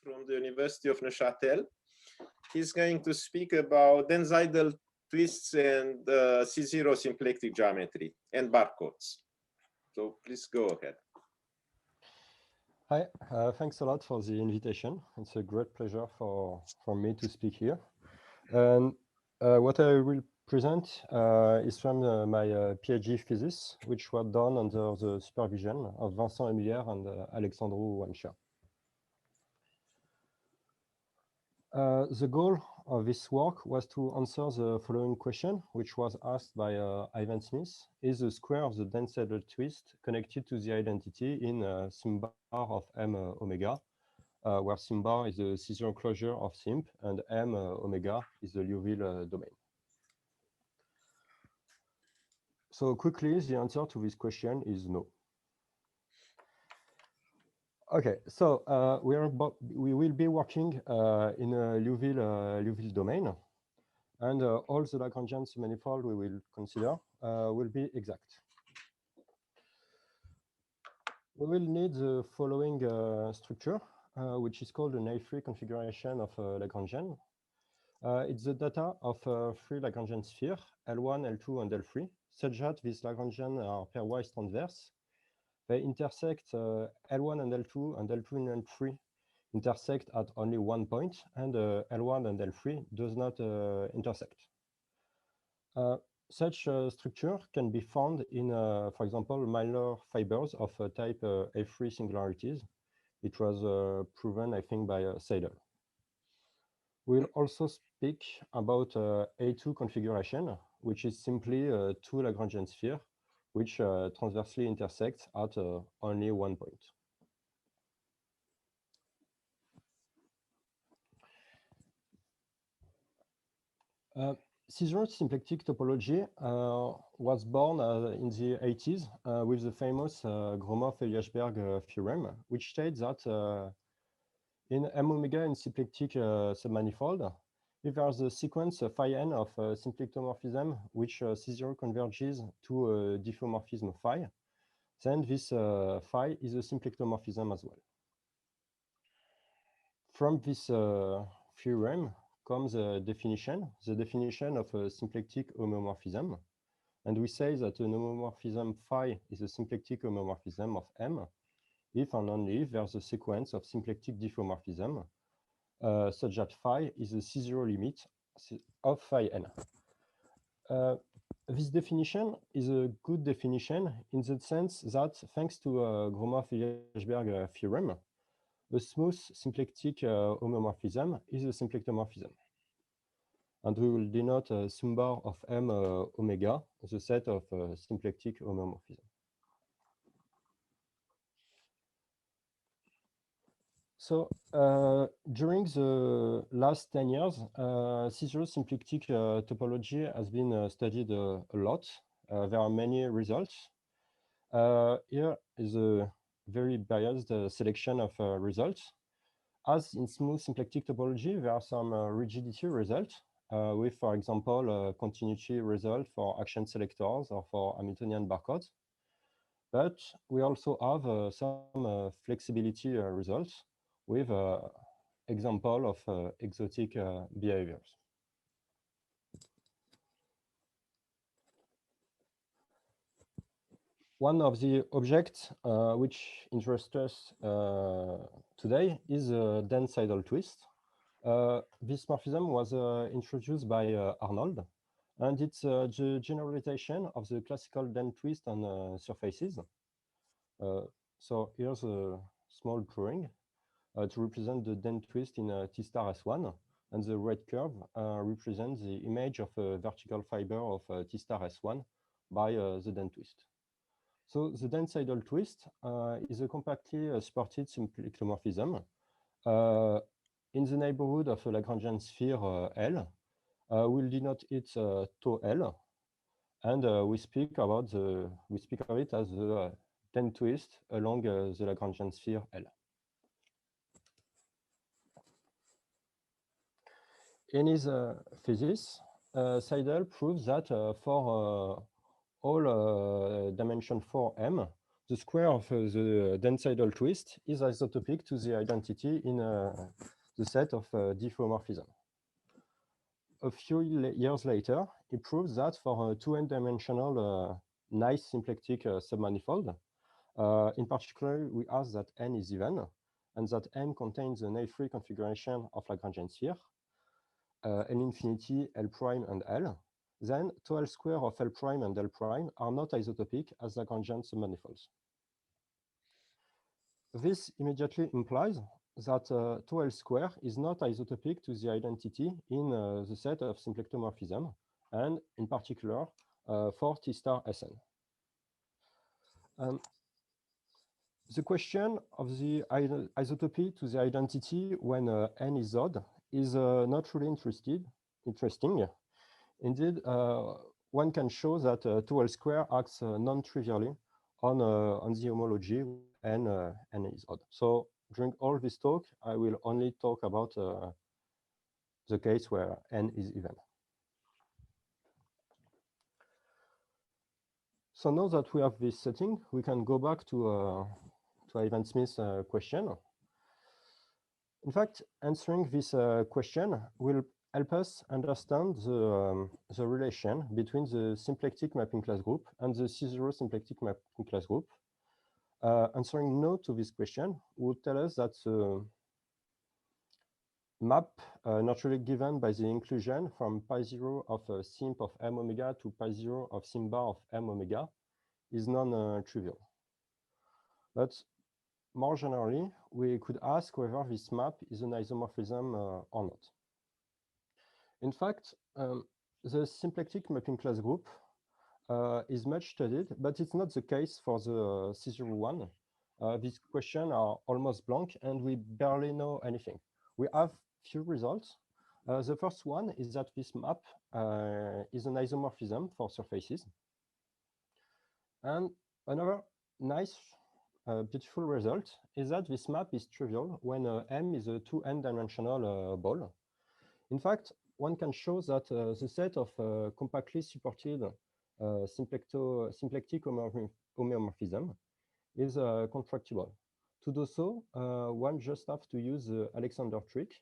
from the University of Neuchâtel. He's going to speak about Densydal twists and C0 symplectic geometry and barcodes. So please go ahead. Hi, thanks a lot for the invitation. It's a great pleasure for me to speak here. And what I will present is from my PhD thesis, which was done under the supervision of Vincent Emilière and Alexandru Oancea. The goal of this work was to answer the following question, which was asked by Ivan Smith. Is the square of the Densydal twist connected to the identity in sim bar of M omega, where sim bar is the C0 closure of simp and M omega is the Liouville domain? So quickly, the answer to this question is no. Okay, so we will be working in a Liouville domain, and all the Lagrangian manifold we will consider will be exact. We will need the following structure, which is called an A3 configuration of Lagrangian. It's the data of three Lagrangian spheres, L1, L2, and L3, such that these Lagrangian are pairwise transverse. They intersect L1 and L2 and and L3 intersect at only one point, and L1 and L3 does not intersect. Such structure can be found in, for example, minor fibers of type A3 singularities. It was proven, I think, by Seidel. We'll also speak about A2 configuration, which is simply two Lagrangian spheres which transversely intersect at only one point. C0 symplectic topology was born in the 80s with the famous Gromov-Eliashberg theorem, which states that in M omega in symplectic submanifold, if there's a sequence phi n of symplectomorphism which C0 converges to a diffeomorphism phi, then this phi is a symplectomorphism as well. From this theorem comes a definition, the definition of a symplectic homomorphism. And we say that an homomorphism phi is a symplectic homomorphism of M if and only if there's a sequence of symplectic diffeomorphism such that phi is the C0 limit of phi n. This definition is a good definition in the sense that thanks to Gromov-Eliashberg theorem, the smooth symplectic homomorphism is a symplectomorphism. And we will denote a sum bar of M omega, the set of symplectic homomorphism. So during the last 10 years, C0 symplectic topology has been studied a lot. There are many results. Here is a very biased selection of results. As in smooth symplectic topology, there are some rigidity results with, for example, continuity result for action selectors or for Hamiltonian barcodes. But we also have some flexibility results with example of exotic behaviors. One of the objects which interests us today is a Densydal twist. This morphism was introduced by Arnold, and it's the generalization of the classical Den twist on surfaces. So here's a small drawing to represent the Den twist in T star S1, and the red curve represents the image of a vertical fiber of T star S1 by the Den twist. So the Densydal twist is a compactly supported symplectomorphism in the neighborhood of a Lagrangian sphere L. We'll denote it tau L, and we speak of it as the Den twist along the Lagrangian sphere L. In his thesis, Seidel proves that for all dimension 4M, the square of the dense-idle twist is isotopic to the identity in the set of diffeomorphism. A few years later, he proves that for a 2n-dimensional nice symplectic submanifold, in particular, we ask that n is even, and that n contains an A3 configuration of Lagrangian sphere, L infinity, L prime, and L, then tau L square of L prime and L prime are not isotopic as Lagrangian submanifolds. This immediately implies that tau L square is not isotopic to the identity in the set of symplectomorphism, and in particular for T star Sn. The question of the isotopy to the identity when n is odd is not really interesting. Indeed, one can show that tau L square acts non-trivially on the homology when n is odd. So during all this talk, I will only talk about the case where n is even. So now that we have this setting, we can go back to Ivan Smith's question. In fact, answering this question will help us understand the relation between the symplectic mapping class group and the C0 symplectic mapping class group. Answering no to this question would tell us that the map naturally given by the inclusion from pi 0 of simp of m omega to pi 0 of sim bar of m omega is non-trivial. But more generally, we could ask whether this map is an isomorphism or not. In fact, the symplectic mapping class group is much studied, but it's not the case for the C01. These questions are almost blank and we barely know anything. We have few results. The first one is that this map is an isomorphism for surfaces. And another nice beautiful result is that this map is trivial when M is a 2n-dimensional ball. In fact, one can show that the set of compactly supported symplectic homeomorphism is constructible. To do so, one just have to use the Alexander trick,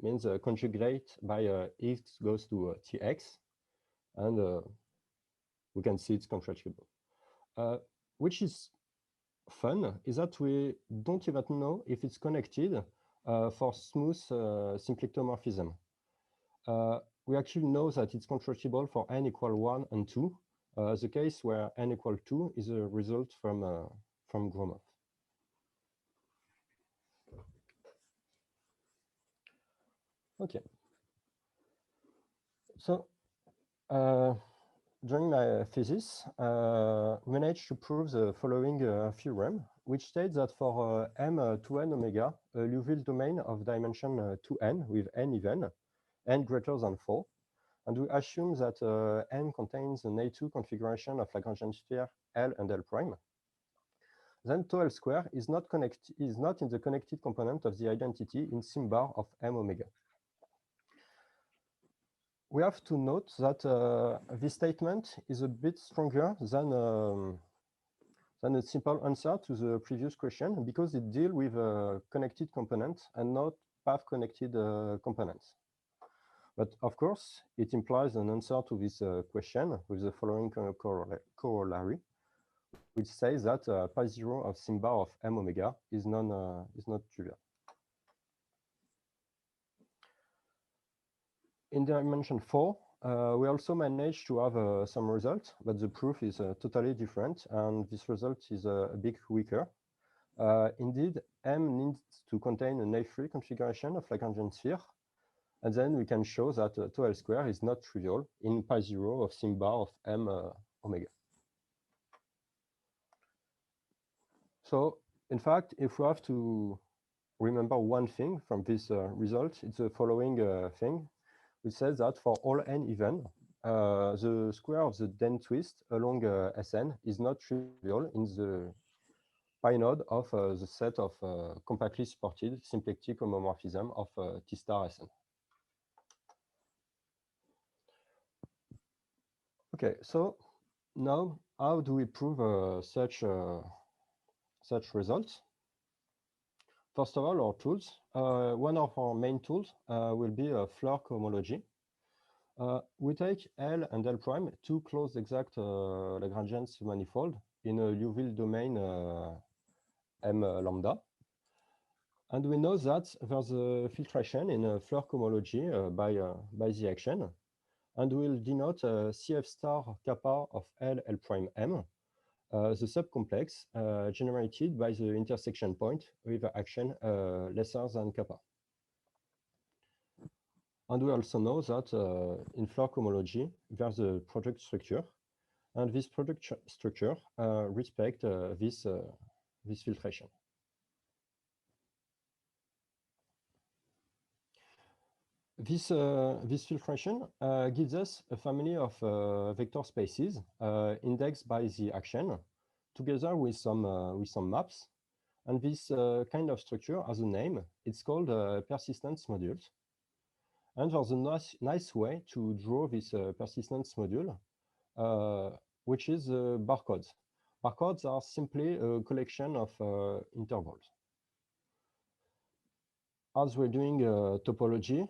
means conjugate by x goes to tx, and we can see it's constructible. Which is fun is that we don't even know if it's connected for smooth symplectomorphism. We actually know that it's constructible for n equal 1 and 2, the case where n equal 2 is a result from Gromov. Okay. So during my thesis, we managed to prove the following theorem, which states that for M2n omega, a Liouville domain of dimension 2n with n even, n greater than 4, and we assume that n contains an A2 configuration of Lagrangian sphere L and L prime, then tau L square is not in the connected component of the identity in sim bar of M omega. We have to note that this statement is a bit stronger than a simple answer to the previous question because it deals with a connected component and not path connected components. But of course, it implies an answer to this question with the following corollary, which says that pi 0 of sim bar of M omega is not trivial. In dimension 4, we also managed to have some results, but the proof is totally different, and this result is a bit weaker. Indeed, M needs to contain an A3 configuration of Lagrangian sphere, and then we can show that tau L square is not trivial in pi 0 of sim bar of M omega. So, in fact, if we have to remember one thing from this result, it's the following thing. It says that for all n even, the square of the den twist along Sn is not trivial in the pi node of the set of compactly supported symplectic homomorphism of T star Sn. Okay, so now how do we prove such results? First of all, our tools. One of our main tools will be Floer cohomology. We take L and L prime, two closed exact Lagrangian manifold in a Liouville domain M lambda. And we know that there's a filtration in Floer cohomology by the action. And we'll denote CF star kappa of L prime M, the subcomplex generated by the intersection point with action lesser than kappa. And we also know that in Floer cohomology, there's a product structure, and this product structure respects this filtration. This filtration gives us a family of vector spaces indexed by the action, together with some maps. And this kind of structure has a name. It's called persistence modules. And there's a nice way to draw this persistence module, which is barcodes. Barcodes are simply a collection of intervals. As we're doing topology,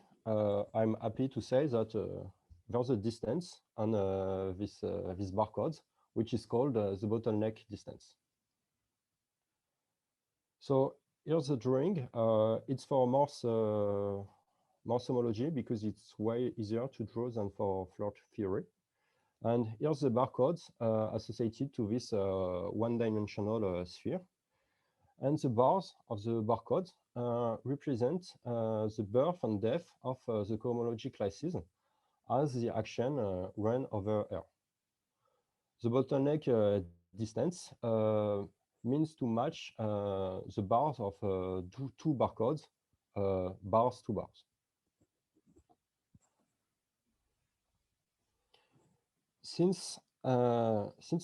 I'm happy to say that there's a distance on this barcodes, which is called the bottleneck distance. So here's the drawing. It's for Morse homology because it's way easier to draw than for Floer theory. And here's the barcodes associated to this one-dimensional sphere. And the bars of the barcodes represent the birth and death of the cohomology classes as the action run over R. The bottleneck distance means to match the bars of two barcodes, bars to bars. Since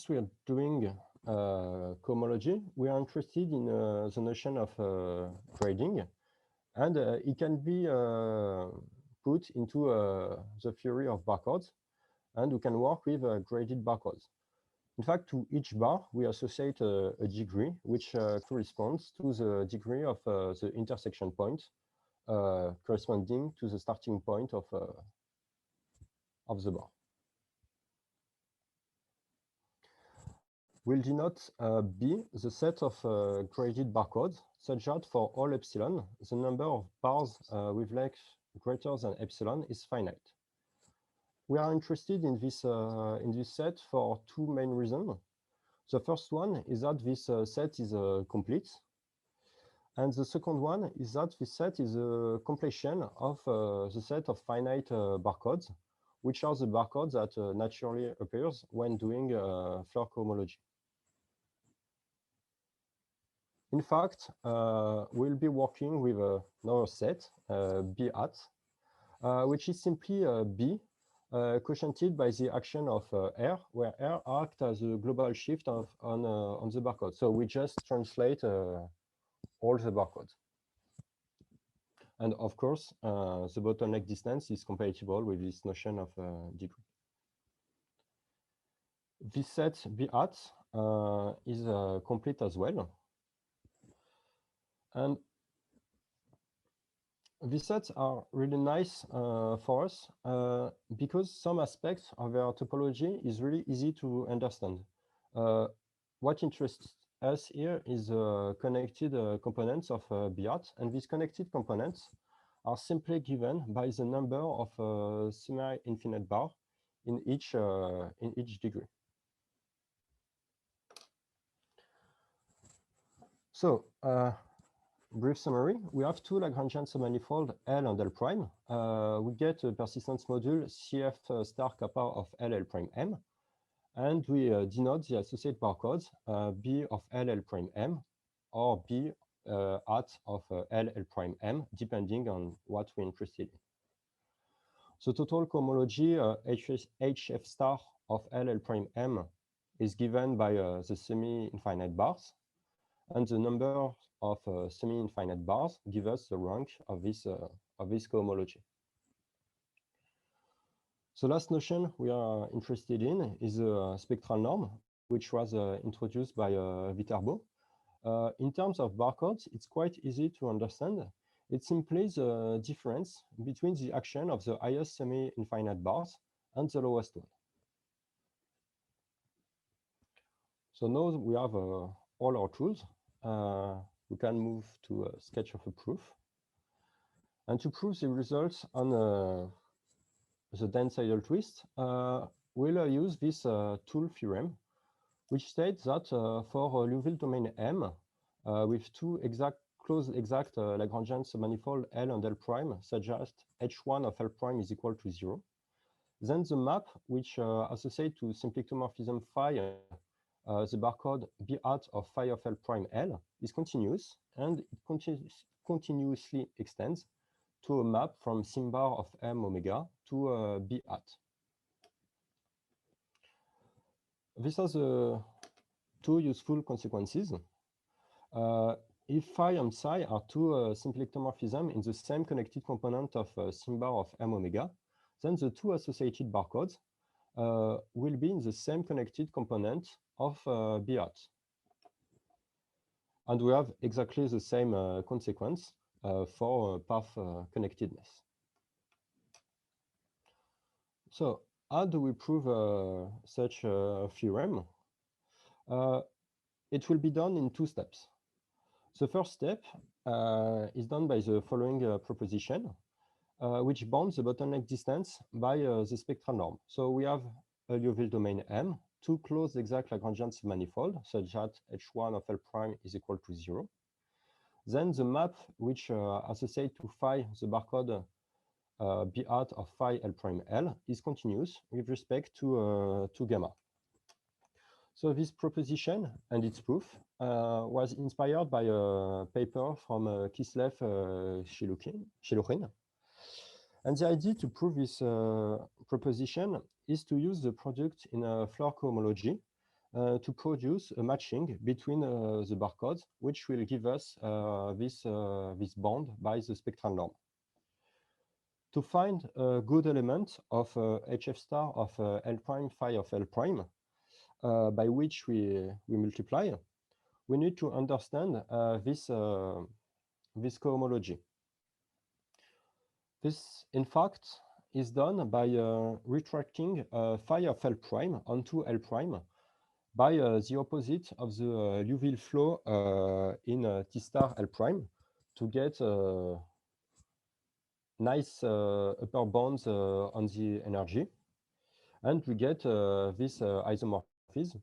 we are doing cohomology, we are interested in the notion of grading, and it can be put into the theory of barcodes, and we can work with graded barcodes. In fact, to each bar, we associate a degree, which corresponds to the degree of the intersection point corresponding to the starting point of the bar. We'll denote B, the set of graded barcodes, such that for all epsilon, the number of bars with length greater than epsilon is finite. We are interested in this set for two main reasons. The first one is that this set is complete. And the second one is that this set is a completion of the set of finite barcodes, which are the barcodes that naturally appears when doing Floer cohomology. In fact, we'll be working with another set, B hat, which is simply B quotiented by the action of R, where R acts as a global shift on the barcode. So we just translate all the barcodes. And of course, the bottleneck distance is compatible with this notion of degree. This set B hat is complete as well. And these sets are really nice for us because some aspects of their topology is really easy to understand. What interests us here is connected components of B hat, and these connected components are simply given by the number of semi-infinite bar in each degree. So, brief summary, we have two Lagrangian submanifold L and L prime. We get a persistence module CF star kappa of L prime M, and we denote the associated barcodes B of L prime M or B hat of L prime M, depending on what we're interested in. So total cohomology HF star of L prime M is given by the semi-infinite bars, and the number of semi-infinite bars give us the rank of this cohomology. The last notion we are interested in is a spectral norm. which was introduced by Viterbo. In terms of barcodes, it's quite easy to understand. It simply the difference between the action of the highest semi-infinite bars and the lowest one. So now we have all our tools. We can move to a sketch of a proof. And to prove the results on the dense idle twist, we'll use this tool theorem, which states that for a Liouville domain M with two closed exact Lagrangian submanifold L and L prime, such as H1 of L prime is equal to 0, then the map, which associates to symplectomorphism phi the barcode B hat of phi of L prime L, is continuous, and it continuously extends to a map from sim bar of M omega to B hat. This has two useful consequences. If phi and psi are two symplectomorphisms in the same connected component of sim bar of M omega, then the two associated barcodes will be in the same connected component of B hat. And we have exactly the same consequence for path connectedness. So how do we prove such a theorem? It will be done in two steps. The first step is done by the following proposition, which bounds the bottleneck distance by the spectral norm. So we have a Liouville domain M, two closed exact Lagrangian submanifold, such that H1 of L prime is equal to 0. Then the map, which associates to phi the barcode B hat of phi L prime L, is continuous with respect to gamma. So this proposition and its proof was inspired by a paper from Kislev Sheluchin. And the idea to prove this proposition is to use the product in a Floer cohomology to produce a matching between the barcodes, which will give us this bond by the spectral norm. To find a good element of HF star of L prime phi of L prime, by which we multiply, we need to understand this cohomology. This, in fact, is done by retracting phi of L prime onto L prime by the opposite of the Liouville flow in T star L prime to get nice upper bounds on the energy. And we get this isomorphism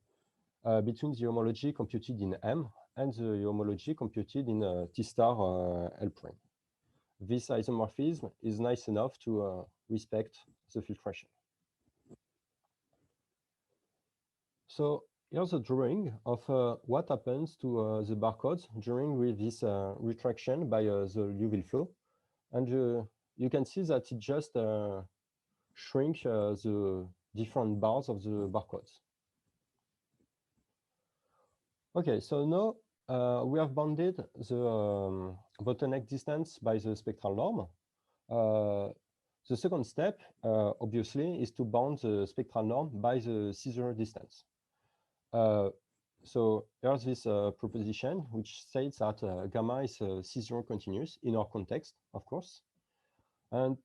between the homology computed in M and the homology computed in T star L prime. This isomorphism is nice enough to respect the filtration. So here's a drawing of what happens to the barcodes during with this retraction by the Liouville flow. And you can see that it just shrinks the different bars of the barcodes. Okay, so now we have bounded the bottleneck distance by the spectral norm. The second step, obviously, is to bound the spectral norm by the Caesar distance. So here's this proposition, which states that gamma is Caesar continuous in our context, of course. And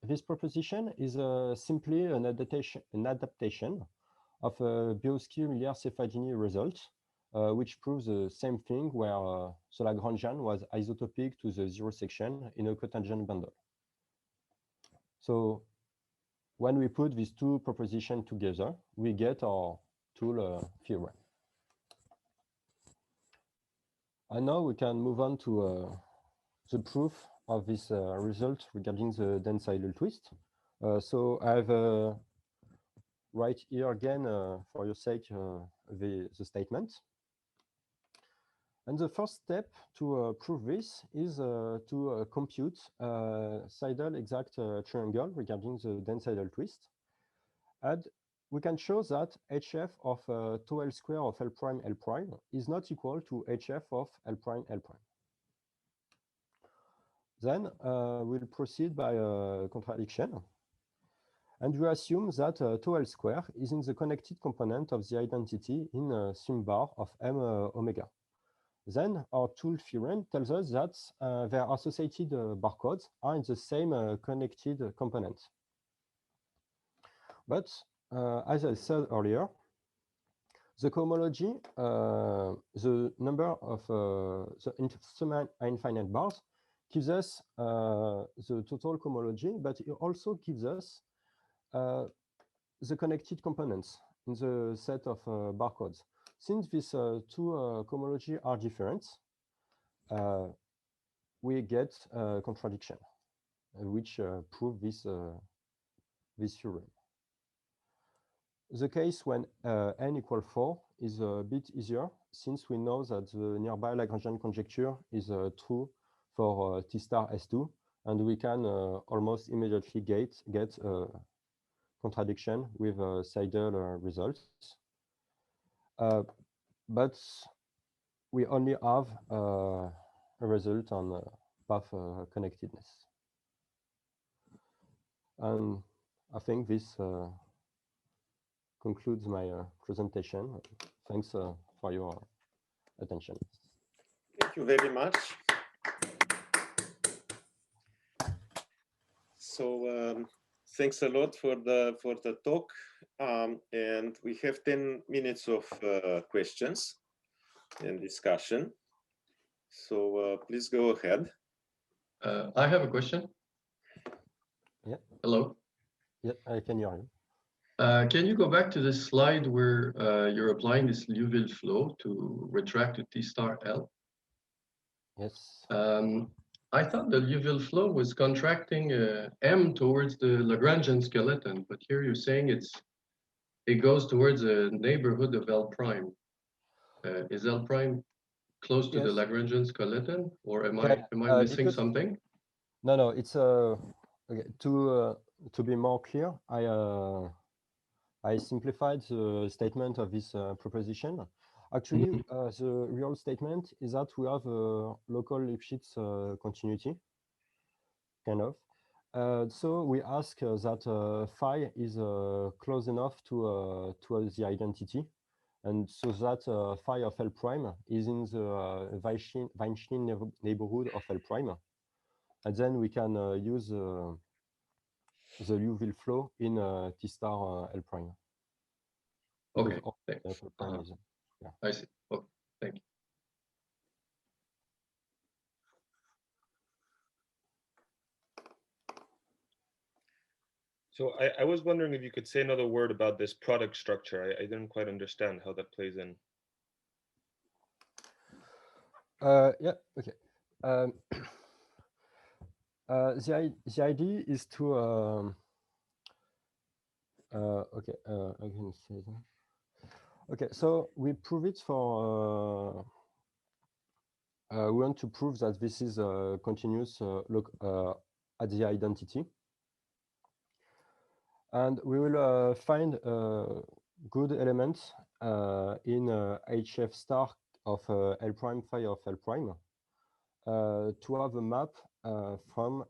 this proposition is simply an adaptation of a Biowski-Miller-Sefardini result, which proves the same thing where the Lagrangian was isotopic to the zero section in a cotangent bundle. So when we put these two propositions together, we get our tool theorem. And now we can move on to the proof of this result regarding the dense idle twist. So I have right here again, for your sake, the statement. And the first step to prove this is to compute Seidel exact triangle regarding the dense idle twist. And we can show that HF of tau L square of L prime is not equal to HF of L prime. Then we'll proceed by contradiction. And we assume that tau L square is in the connected component of the identity in sum bar of M omega. Then our tool theorem tells us that their associated barcodes are in the same connected component. But as I said earlier, the cohomology, the number of the semi-infinite bars gives us the total cohomology, but it also gives us the connected components in the set of barcodes. Since these two cohomology are different, we get a contradiction, which prove this theorem. The case when n equals 4 is a bit easier, since we know that the nearby Lagrangian conjecture is true for T star S2, and we can almost immediately get a contradiction with Seidel results. But we only have a result on path connectedness. And I think this concludes my presentation. Thanks for your attention. Thank you very much. So thanks a lot for the talk, and we have 10 minutes of questions and discussion. So please go ahead. I have a question. Yeah. Hello. Yeah, I can hear you. Can you go back to the slide where you're applying this Liouville flow to retract to T star L? Yes. I thought the Liouville flow was contracting M towards the Lagrangian skeleton, but here you're saying it goes towards a neighborhood of L prime. Is L prime close to the Lagrangian skeleton, or am I missing something? No, it's okay. To be more clear, I simplified the statement of this proposition. Actually, the real statement is that we have a local Lipschitz continuity, kind of. So we ask that phi is close enough to the identity, and so that phi of L prime is in the Weinstein neighborhood of L prime, and then we can use the Liouville flow in T star L prime. Okay. Yeah. I see. Okay. Thank you. So I was wondering if you could say another word about this product structure. I didn't quite understand how that plays in. Yeah, okay. The idea is to okay, I can say that. Okay, so we prove it for we want to prove that this is a continuous look at the identity, and we will find good elements in HF star of L prime phi of L prime to have a map from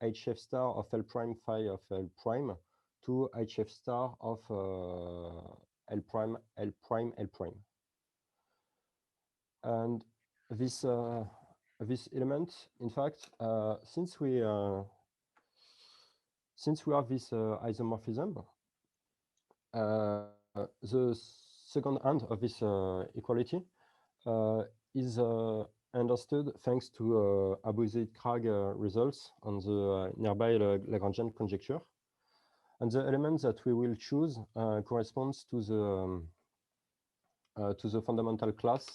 HF star of L prime phi of L prime to HF star of L prime, L prime, L prime. And this element, in fact, since we have this isomorphism, the second hand of this equality is understood thanks to Abuiseid-Krag results on the nearby Lagrangian conjecture. And the element that we will choose corresponds to the fundamental class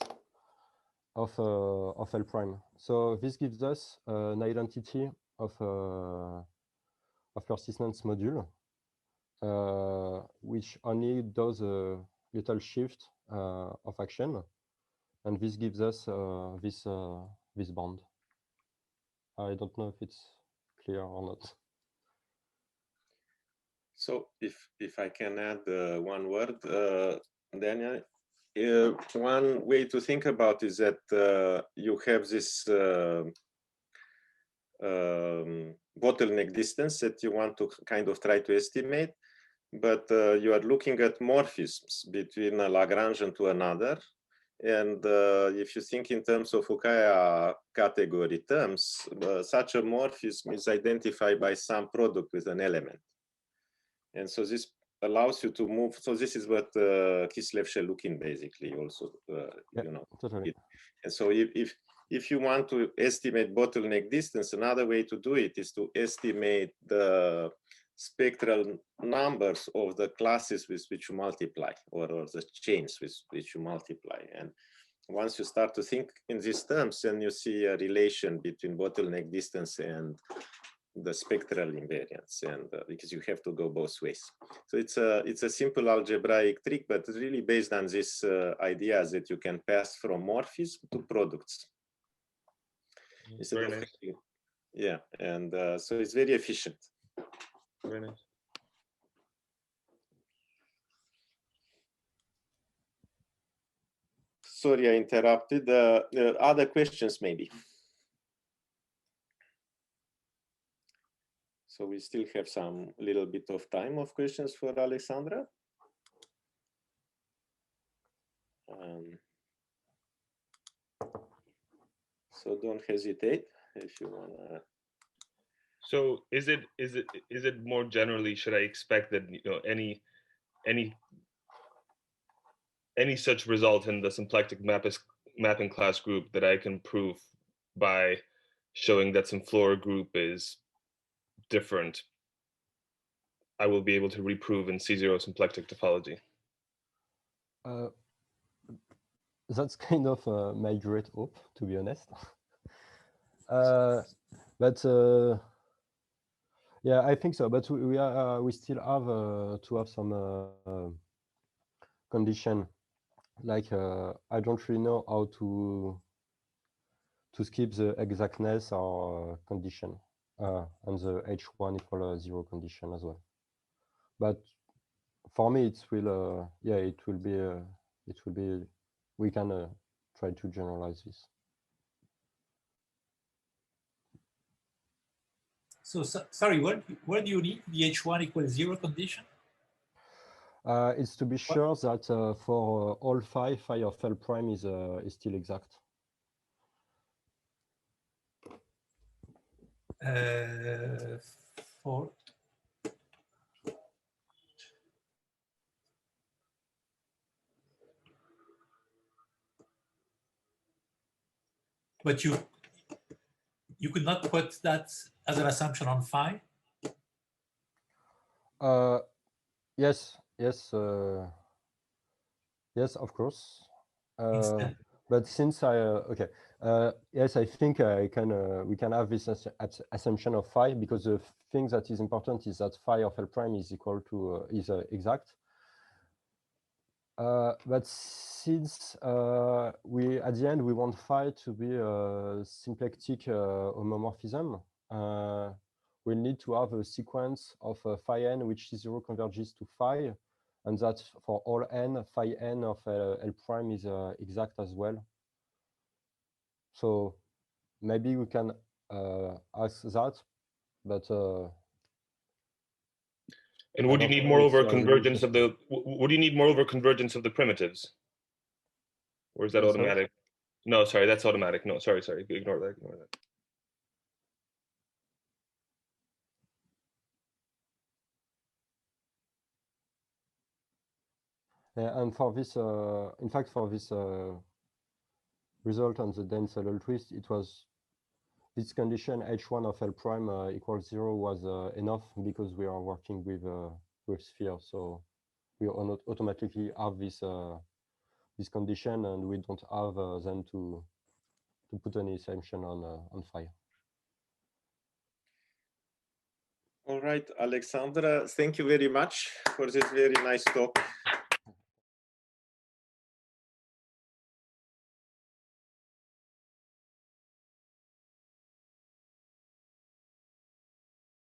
of L prime. So this gives us an identity of persistence module, which only does a little shift of action, and this gives us this bond. I don't know if it's clear or not. So if I can add one word, Daniel, one way to think about is that you have this bottleneck distance that you want to kind of try to estimate, but you are looking at morphisms between a Lagrangian to another. And if you think in terms of Fukaya category terms, such a morphism is identified by some product with an element. And so this allows you to move. So this is what Kislev-Shelukin basically also, you know. Totally. And so if you want to estimate bottleneck distance, another way to do it is to estimate the spectral numbers of the classes with which you multiply, or the chains with which you multiply. And once you start to think in these terms, then you see a relation between bottleneck distance and the spectral invariance, and because you have to go both ways. So it's a simple algebraic trick, but it's really based on this idea that you can pass from morphism to products. Very nice. Yeah, and so it's very efficient. Very nice. Sorry, I interrupted. Other questions maybe? So we still have some little bit of time of questions for Alexandra. So don't hesitate if you wanna. So is it more generally, should I expect that, you know, any such result in the symplectic mapping class group that I can prove by showing that some Floer group is different, I will be able to reprove in C0 symplectic topology? That's kind of my great hope, to be honest. But yeah, I think so. But we still have to have some condition. Like I don't really know how to skip the exactness or condition and the H1 equal 0 condition as well. But for me, it will yeah, it will be we can try to generalize this. So sorry, where do you need the H1 equals 0 condition? It's to be sure that for all phi of L prime is still exact. For but you could not put that as an assumption on phi? Yes, yes, yes, of course. But since I okay, yes, I think I can we can have this assumption of phi, because the thing that is important is that phi of L prime is equal to is exact. But since we at the end we want phi to be a symplectic homomorphism, we need to have a sequence of phi n which C0 converges to phi, and that for all n, phi n of L prime is exact as well. So maybe we can ask that, but and would you need moreover convergence of the? Would you need moreover convergence of the primitives, or is that automatic? No, sorry, that's automatic. No, sorry, ignore that. Ignore that. Yeah, and for this, in fact, for this result on the dense L twist, it was this condition H1 of L prime equals 0 was enough, because we are working with sphere, so we automatically have this this condition, and we don't have then to put any assumption on phi. All right, Alexandra, thank you very much for this very nice talk.